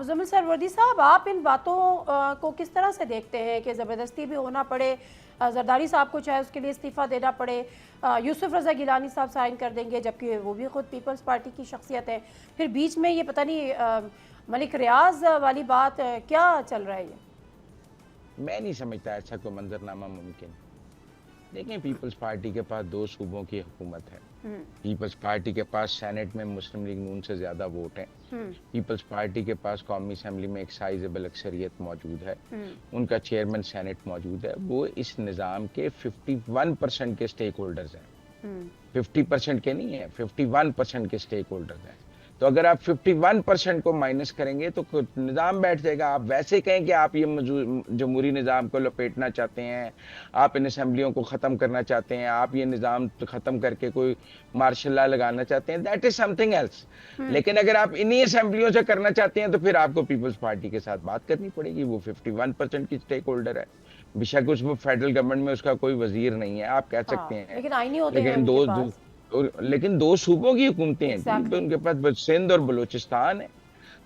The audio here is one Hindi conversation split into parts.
मुज़म्मिल सरवर्दी साहब, आप इन बातों को किस तरह से देखते हैं कि ज़बरदस्ती भी होना पड़े, जरदारी साहब को चाहे उसके लिए इस्तीफ़ा देना पड़े, यूसुफ रज़ा गिलानी साहब साइन कर देंगे जबकि वो भी खुद पीपल्स पार्टी की शख्सियत है, फिर बीच में ये पता नहीं मलिक रियाज वाली बात, क्या चल रहा है ये? मैं नहीं समझता ऐसा कोई मंजरनामा मुमकिन। देखें, पीपल्स पार्टी के पास 2 सूबों की हुकूमत है। पीपल्स पार्टी के पास सेनेट में मुस्लिम लीग नून से ज्यादा वोट हैं। पीपल्स पार्टी के पास कौमी असेंबली में एक साइजेबल अक्सरियत मौजूद है। उनका चेयरमैन सेनेट मौजूद है। वो इस निज़ाम के 51% के स्टेक होल्डर्स हैं। 50% के नहीं है, 51% के स्टेक होल्डर्स हैं। तो अगर आप 51% को माइनस करेंगे तो निज़ाम बैठ जाएगा। आप वैसे कहें कि आप ये जमहूरी निज़ाम को लपेटना चाहते हैं, आप इन असेंबलियों को ख़त्म करना चाहते हैं, आप ये निज़ाम ख़त्म करके कोई मार्शल लॉ लगाना चाहते हैं, दैट इज समथिंग एल्स। लेकिन अगर आप इन्हीं असेंबलियों से करना चाहते हैं तो फिर आपको पीपल्स पार्टी के साथ बात करनी पड़ेगी। वो 51% की स्टेक होल्डर है। बेशक उस फेडरल गवर्नमेंट में उसका कोई वजीर नहीं है, आप कह सकते हैं, लेकिन आईनी होते हैं लेकिन उनके पास। लेकिन 2 सूबों की हुकूमतें हैं। Exactly. उनके पास सिंध और बलूचिस्तान है।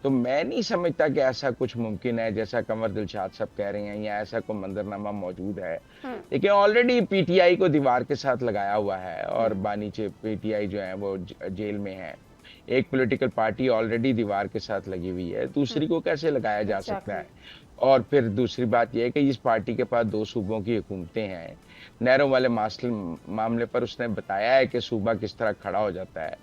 तो मैं नहीं समझता कि ऐसा कुछ मुमकिन है जैसा कंवर दिलशाद साहब कह रहे हैं, या ऐसा कोई मंजरनामा मौजूद है। लेकिन ऑलरेडी पीटीआई को दीवार के साथ लगाया हुआ है और बानीचे पीटीआई जो है वो जेल में है। एक पॉलिटिकल पार्टी ऑलरेडी दीवार के साथ लगी हुई है, दूसरी को कैसे लगाया जा सकता है? और फिर दूसरी बात यह है कि इस पार्टी के पास 2 सूबों की हुकूमतें हैं। नहरों वाले मामले पर उसने बताया है कि सूबा किस तरह खड़ा हो जाता है,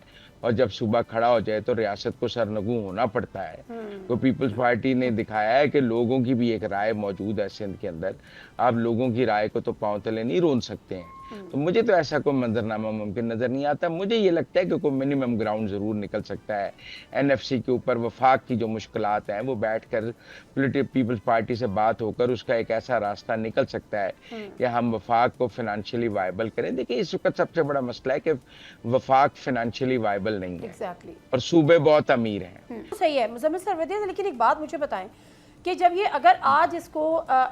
और जब सूबा खड़ा हो जाए तो रियासत को सरनगू होना पड़ता है। तो पीपल्स पार्टी ने दिखाया है कि लोगों की भी एक राय मौजूद है सिंध के अंदर। आप लोगों की राय को तो पांव तले नहीं रोन सकते हैं। तो मुझे तो ऐसा कोई मंजरनामा मुमकिन नजर नहीं आता। मुझे ये लगता है कि कोई मिनिमम ग्राउंड जरूर निकल सकता है। एनएफसी के ऊपर वफाक की जो मुश्किलात हैं वो बैठकर पीपल्स पार्टी से बात होकर उसका एक ऐसा रास्ता निकल सकता है कि हम वफाक को फाइनेंशियली वायबल करें। देखिए, इस वक्त सबसे बड़ा मसला है कि वफाक फाइनेंशियली वायबल नहीं है। और सूबे बहुत अमीर हैं। सही है मुज़म्मिल सरवदी, लेकिन एक बात मुझे बताएं कि जब ये अगर आज इसको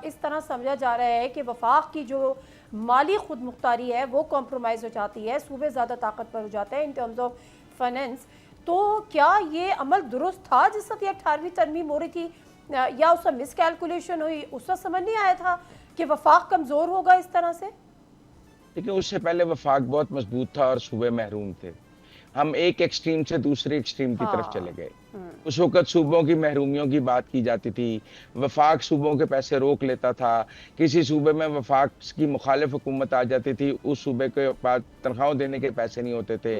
इस तरह समझा जा रहा है कि वफाक की जो माली खुद मुख्तारी है वो कॉम्प्रोमाइज़ हो जाती है, सूबे ज़्यादा ताकतवर हो जाते हैं इन टर्म्स ऑफ फाइनेंस, तो क्या ये अमल दुरुस्त था जिस वक्त ये 18वीं तरमीम हो रही थी, या उसका मिस कैलकुलेशन हुई? उस वक्त समझ नहीं आया था कि वफाक कमज़ोर होगा इस तरह से? देखिए, उससे पहले वफाक बहुत मजबूत था और सूबे महरूम थे। हम एक एक्सट्रीम से दूसरे एक्सट्रीम की तरफ चले गए। उस वक्त सूबों की महरूमियों की बात की जाती थी, वफाक सूबों के पैसे रोक लेता था। किसी सूबे में वफाक की मुखालिफ हुकूमत आ जाती थी, उस सूबे के पास तनख्वाहों देने के पैसे नहीं होते थे।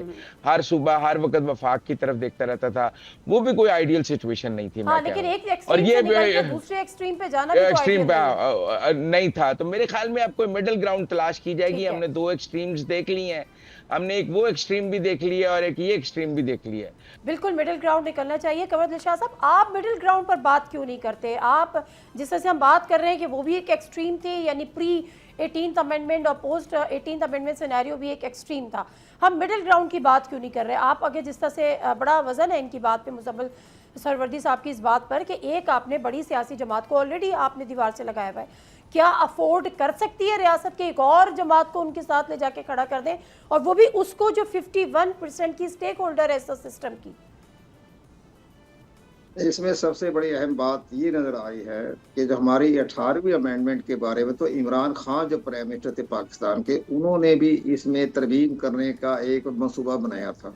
हर सूबा हर वक्त वफाक की तरफ देखता रहता था। वो भी कोई आइडियल सिचुएशन नहीं थी। लेकिन एक और ये दूसरे एक्सट्रीम पे जाना भी एक्सट्रीम पे नहीं था। तो मेरे ख्याल में अब कोई मिडिल ग्राउंड तलाश की जाएगी। हमने 2 एक्सट्रीम्स देख ली हैं, हमने एक वो एक्सट्रीम भी देख लिया और एक ये एक्सट्रीम भी देख लिया। बिल्कुल मिडिल ग्राउंड निकलना चाहिए। कंवर दिलशाद साहब, आप मिडिल ग्राउंड पर बात क्यों नहीं करते? आप जिस तरह से हम बात कर रहे हैं कि वो भी एक एक्सट्रीम थी, यानी प्री 18th अमेंडमेंट और पोस्ट 18th अमेंडमेंट सिनेरियो भी एक एक्सट्रीम था, हम मिडिल ग्राउंड की बात क्यों नहीं कर रहे? आप आगे जिस तरह से बड़ा वजन है इनकी बात पे, मुज़म्मिल सरवर्दी साहब की इस बात पर कि एक आपने बड़ी सियासी जमात को ऑलरेडी आपने दीवार से लगाया हुआ है, क्या अफोर्ड कर सकती है रियासत के एक और जमात को उनके साथ ले जाके खड़ा कर दें, और वो भी उसको जो 51% की स्टेक होल्डर है इस सिस्टम की? इसमें सबसे बड़ी अहम बात ये नजर आई है कि जो हमारी 18वीं अमेंडमेंट के बारे में, तो इमरान खान जो प्राइम मिनिस्टर थे पाकिस्तान के, उन्होंने भी इसमें तरमीम करने का एक मंसूबा बनाया था।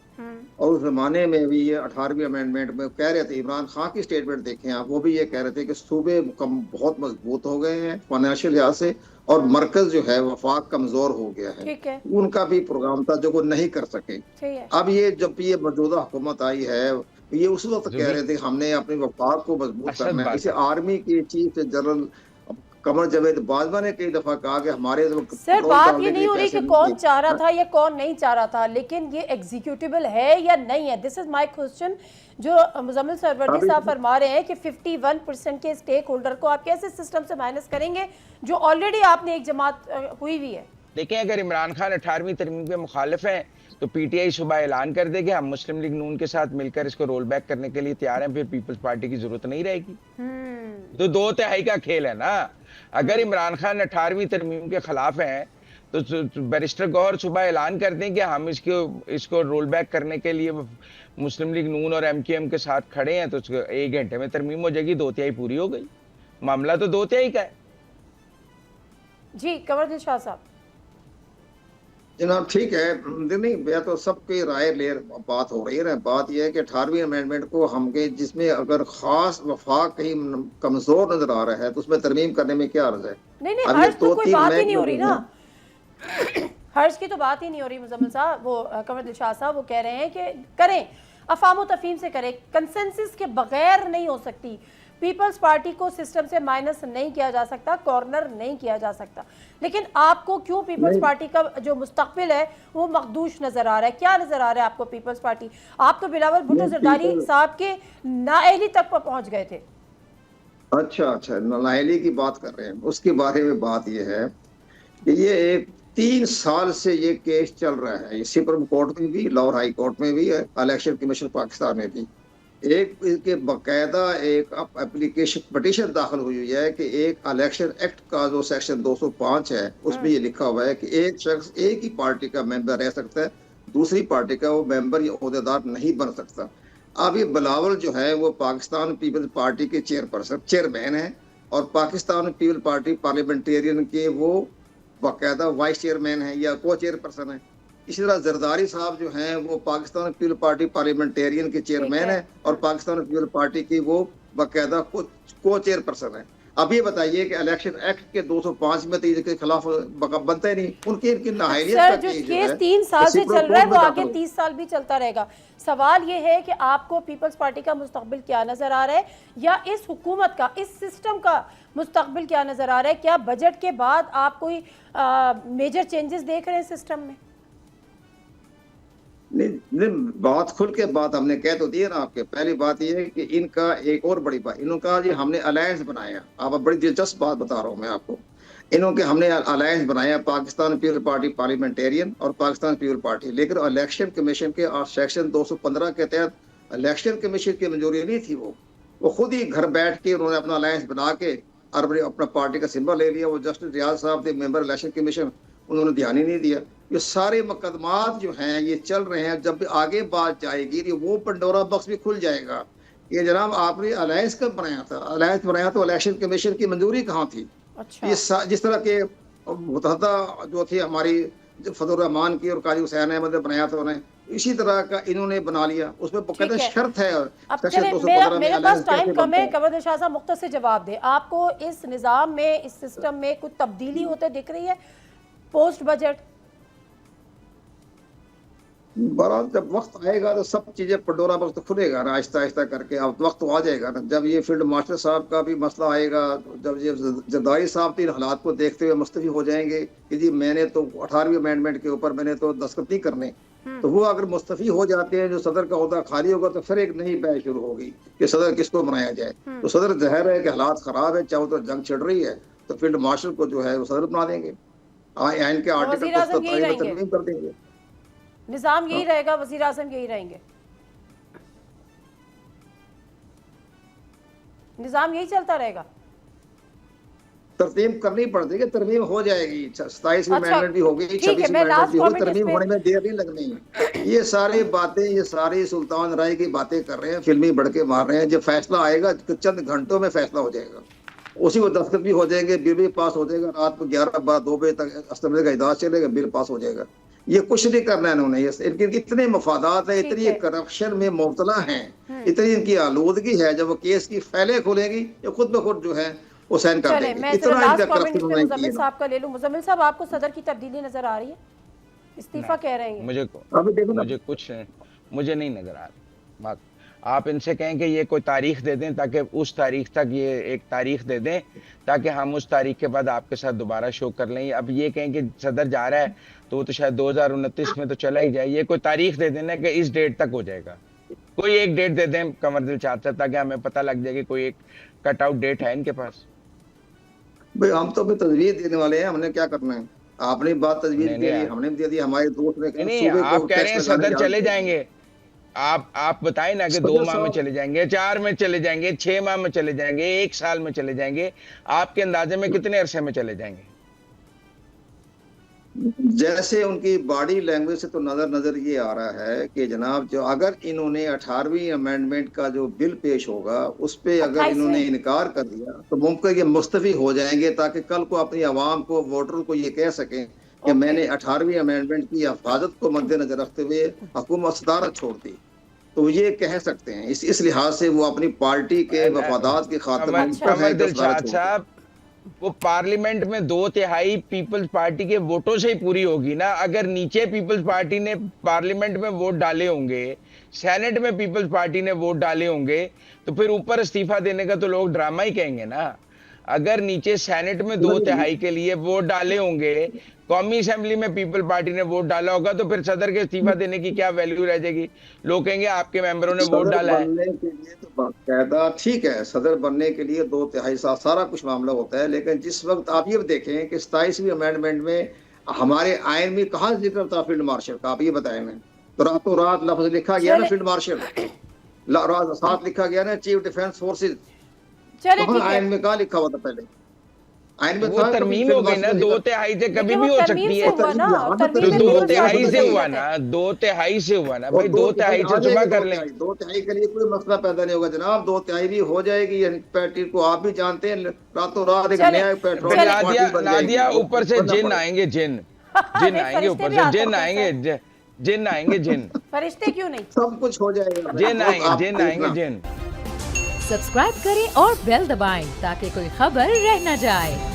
और उस जमाने में भी ये 18वीं अमेंडमेंट में कह रहे थे, इमरान खान की स्टेटमेंट देखें आप, वो भी ये कह रहे थे कि सूबे बहुत मजबूत हो गए हैं फाइनेंशियल लिहाज से, और मरकज जो है वफाक कमजोर हो गया है। उनका भी प्रोग्राम था जो वो नहीं कर सके। अब ये जब ये मौजूदा हुकूमत आई है, ये उस वक्त कह रहे थे हमने अपने वफाक को मजबूत करना है। इसे आर्मी के चीफ जनरल कमर जावेद बाजवा ने कई दफा कहा कि हमारे सर बात ये नहीं हो रही कि कौन चाह रहा था या कौन नहीं चाह रहा था, लेकिन ये एग्जीक्यूटिबल है या नहीं है, दिस इज माय क्वेश्चन। जो मुज़म्मिल सरवर्दी साहब फरमा रहे हैं कि 51% के स्टेक होल्डर को आप कैसे सिस्टम से माइनस करेंगे जो ऑलरेडी आपने एक जमात हुई हुई है? देखिए, अगर इमरान खान 18वीं तरमीम के मुखालिफ हैं तो पीटीआई सुबह ऐलान कर देगी हम मुस्लिम लीग नून के साथ मिलकर इसको रोल बैक करने के लिए तैयार हैं, फिर पीपल्स पार्टी की जरूरत नहीं रहेगी। तो 2 तिहाई का खेल है ना। अगर इमरान खान 18वीं तरमीम के खिलाफ हैं तो बैरिस्टर गौहर सुबह ऐलान कर दें कि हम इसको रोल बैक करने के लिए मुस्लिम लीग नून और एमक्यूएम के साथ खड़े हैं, तो 1 घंटे में तरमीम हो जाएगी, 2/3 पूरी हो गई। मामला तो 2/3 का है। जी कंवर दिलशाद साहब। जनाब ठीक है, नहीं मैं तो सबकी राय ले बात हो रही है ना। बात यह है कि 18वीं अमेंडमेंट को हमके जिसमें अगर खास वफाक कहीं कमजोर नजर आ रहा है तो उसमें तरमीम करने में क्या अर्ज है। नहीं नहीं, अब ये हर्ष तो कोई 2-3 बात ही महीने नहीं हो रही ना, हर्ष की तो बात ही नहीं हो रही मुजम्मिल साहब। वो कंवर दिलशाद साहब वो कह रहे हैं कि करें, अफाम तफहीम से करें, कंसेंसस के बगैर नहीं हो सकती। पीपल्स पार्टी को सिस्टम से माइनस नहीं किया जा सकता, कॉर्नर नहीं किया जा सकता। लेकिन आपको क्यों पीपल्स पार्टी का जो मुस्तकबिल है वो मखदूश नजर आ रहा है? क्या नजर आ रहा है आपको पीपल्स पार्टी? आप तो बिलावल भुट्टो जरदारी साहब के नाअहली तक पर पहुंच गए थे। अच्छा, नाअहली की बात कर रहे हैं, उसके बारे में बात यह है कि ये 3 साल से ये केस चल रहा है। ये सुप्रीम कोर्ट में भी, लाहौर हाई कोर्ट में भी है, इलेक्शन कमीशन पाकिस्तान में भी। एक इसके बकायदा एक एप्लीकेशन पिटीशन दाखिल हुई है कि एक इलेक्शन एक्ट का जो सेक्शन 205 है उसमें ये लिखा हुआ है कि एक शख्स एक ही पार्टी का मेंबर रह सकता है, दूसरी पार्टी का वो मेंबर या ओहदेदार नहीं बन सकता। अब ये बिलावल जो है वो पाकिस्तान पीपल्स पार्टी के चेयरमैन है और पाकिस्तान पीपल्स पार्टी पार्लियामेंटेरियन के वो बाकायदा वाइस चेयरमैन है या को चेयरपर्सन है। इसी तरह जरदारी साहब जो हैं वो पाकिस्तान पीपल पार्टी पार्लियामेंटेरियन के चेयरमैन है और पाकिस्तान पीपल पार्टी की वो बाकायदा को चेयरपर्सन है। अब ये बताइए कि इलेक्शन एक्ट के 205 में तो इसके खिलाफ बनता ही नहीं। उनकी इनकी नाहलियत का जो केस 3 साल से चल रहा है वो आगे 30 साल भी चलता रहेगा। सवाल ये है कि आपको पीपल्स पार्टी का मुस्तकबिल क्या नजर आ रहा है, या इस हुकूमत का, इस सिस्टम का मुस्तकबिल क्या नजर आ रहा है? क्या बजट के बाद आप कोई मेजर चेंजेस देख रहे हैं सिस्टम में? नहीं, बात खुल के बात हमने कह तो दी है ना आपके। पहली बात यह है कि इनका एक और बड़ी बात, इनका जी हमने अलायंस बनाया। आप बड़ी दिलचस्प बात बता रहा हूँ मैं आपको। इन्होंने हमने अलायंस बनाया पाकिस्तान पीपल पार्टी पार्लियामेंटेरियन और पाकिस्तान पीपल पार्टी, लेकिन इलेक्शन कमीशन के सेक्शन 215 के तहत इलेक्शन कमीशन की मंजूरी नहीं थी। वो खुद ही घर बैठ के उन्होंने अपना अलायंस बना के और अपना पार्टी का सिंबल ले लिया। वो जस्टिस रियाज साहब थे मेंबर इलेक्शन कमीशन, उन्होंने ध्यान ही नहीं दिया। ये सारे मुकदमात जो हैं ये चल रहे हैं। जब आगे बात जाएगी तो वो पंडोरा बॉक्स भी खुल जाएगा। ये जनाब आपने अलायंस कब बनाया था? अलायंस बनाया तो इलेक्शन कमीशन की मंजूरी कहाँ थी? अच्छा। ये जिस तरह के मुतहदा जो थी हमारी फजल रहमान की और काजी हुसैन अहमद ने बनाया था, उन्हें इसी तरह का इन्होंने बना लिया। उसमें बकायदा शर्त है। अब चले, मेरे पास टाइम कम है, कंवर दिलशाद साहब मुख्तसर जवाब दे। आपको इस निज़ाम में, इस सिस्टम में कुछ तब्दीली होते दिख रही है पोस्ट बजट? बहरहाल जब वक्त आएगा तो सब चीजें पंडोरा बॉक्स तो खुलेगा ना, आहिस्ता आहिस्ता करके। अब वक्त तो आ जाएगा ना, जब ये फील्ड मास्टर साहब का भी मसला आएगा, जब ये जरदारी साहब इन हालात को देखते हुए मुस्तफी हो जाएंगे कि जी मैंने तो 18वीं अमेंडमेंट के ऊपर मैंने तो दस्तखत नहीं करने, तो वो अगर मुस्तफी हो जाते हैं, जो सदर का ओहदा खाली होगा, तो फिर एक नई बहस शुरू होगी कि सदर किसको बनाया जाए। तो सदर जाहिर है कि हालात खराब है, चाहे तो जंग छिड़ रही है, तो फील्ड मार्शल को जो है वो सदर बना देंगे, आइन के आर्टिकल को तरमीम कर देंगे। निजाम यही रहेगा, वजीर आजम यही रहेंगे, निजाम यही चलता रहेगा। तरमीम करनी पड़ती है, तरमीम हो जाएगी। 27वीं अमेंडमेंट भी होगी, 26वीं मैं अमेंडमेंट भी होगी, लास्ट तरमीम होने में देर नहीं लगनी। ये सारी बातें, ये सारी सुल्तान राय की बातें कर रहे हैं, फिल्मी बढ़के मार रहे हैं। जब फैसला आएगा चंद घंटों में फैसला हो जाएगा, उसी को दस्तखत भी हो जाएंगे, बिल भी पास हो जाएगा। रात को 11-12-2 बजे तक असेंबली का इजलास चलेगा, बिल पास हो जाएगा। ये कुछ नहीं करना है इन्होंने। इनके इतने मफादात है, इतनी करप्शन में मुब्तला हैं, इतनी इनकी आलूदगी है, जब वो केस की फाइलें खुलेगी ये खुद ब खुद जो है वो साइन कर देंगे। मुजम्मिल साहब का ले लूं। मुजम्मिल साहब, आपको सदर की तब्दीली नजर आ रही है? इस्तीफा कह रहे हैं मुझे नहीं नजर आ रही बात। आप इनसे कहें कि ये कोई तारीख दे दें, ताकि उस तारीख तक ये एक तारीख दे दें, ताकि हम उस तारीख के बाद आपके साथ दोबारा शो कर लें। अब ये कहें कि सदर जा रहा है तो वो तो शायद 2029 में तो चला ही जाए। ये कोई तारीख दे देना कि इस डेट तक हो जाएगा, कोई एक डेट दे दें कंवर दिलशाद साहब, ताकि हमें पता लग जाए कि कोई एक कट आउट डेट है इनके पास। भाई हम तो तजवीज देने वाले हैं, हमने क्या करना है? आपने बात तजवीज दे दी, हमने दे दी, हमारे दोस्त ने नहीं, आप कह रहे हैं सदर चले जाएंगे। आप बताएं ना कि 2 माह में चले जाएंगे, 4 में चले जाएंगे, 6 माह में चले जाएंगे, 1 साल में चले जाएंगे, आपके अंदाजे में कितने अरसे में चले जाएंगे? जैसे उनकी बॉडी लैंग्वेज से तो नजर ये आ रहा है कि जनाब जो अगर इन्होंने 18वीं अमेंडमेंट का जो बिल पेश होगा उस पे अगर इन्होंने इनकार कर दिया तो मुमकिन ये मुस्तफी हो जाएंगे, ताकि कल को अपनी आवाम को, वोटर को ये कह सकें कि मैंने 18वीं अमेंडमेंट की हिफाजत को मद्देनजर रखते हुए हुकूमत सदारत छोड़ दी। तो ये कह सकते हैं इस लिहाज से वो अपनी पार्टी के वफादात की खातिर वो पार्लियामेंट में 2/3 पीपल्स पार्टी के वोटों से ही पूरी होगी ना। अगर नीचे पीपल्स पार्टी ने पार्लियामेंट में वोट डाले होंगे, सेनेट में पीपल्स पार्टी ने वोट डाले होंगे, तो फिर ऊपर इस्तीफा देने का तो लोग ड्रामा ही कहेंगे ना। अगर नीचे सेनेट में 2/3 के लिए वोट डाले होंगे, कौमी असेंबली में पीपल पार्टी ने वोट डाला होगा, तो फिर सदर के इस्तीफा देने की क्या वैल्यू रह जाएगी? लोग कहेंगे आपके मेंबरों ने वोट डाला है। के लिए तो बाकायदा ठीक है, सदर बनने के लिए 2/3 सारा कुछ मामला होता है, लेकिन जिस वक्त आप ये देखें कि 27वीं अमेंडमेंट में हमारे आइन में कहाँ जिक्र था फील्ड मार्शल का, आप ये बताएं ना। तो रातों रात लफ्ज लिखा गया ना फील्ड मार्शल, साथ लिखा गया ना चीफ डिफेंस फोर्सेज। आइन में कहाँ लिखा हुआ था पहले? आइन में वो तरमीम हो गई ना, 2/3 से कभी भी हो सकती है। तो 2/3 से हुआ ना, 2/3 से हुआ ना भाई, 2/3 से जुमा कर लें। 2/3 के लिए कोई मसला पैदा नहीं होगा जनाब, 2/3 भी हो जाएगी। पार्टी को आप भी जानते हैं, रातों रात एक नया पेट्रोल। नादिया ऊपर से जिन आएंगे, जिन आएंगे ऊपर से, जिन आएंगे जिन। फरिश्ते क्यों नहीं, सब कुछ हो जाएगा। जिन आएंगे जिन। सब्सक्राइब करें और बेल दबाएं ताकि कोई खबर रह न जाए।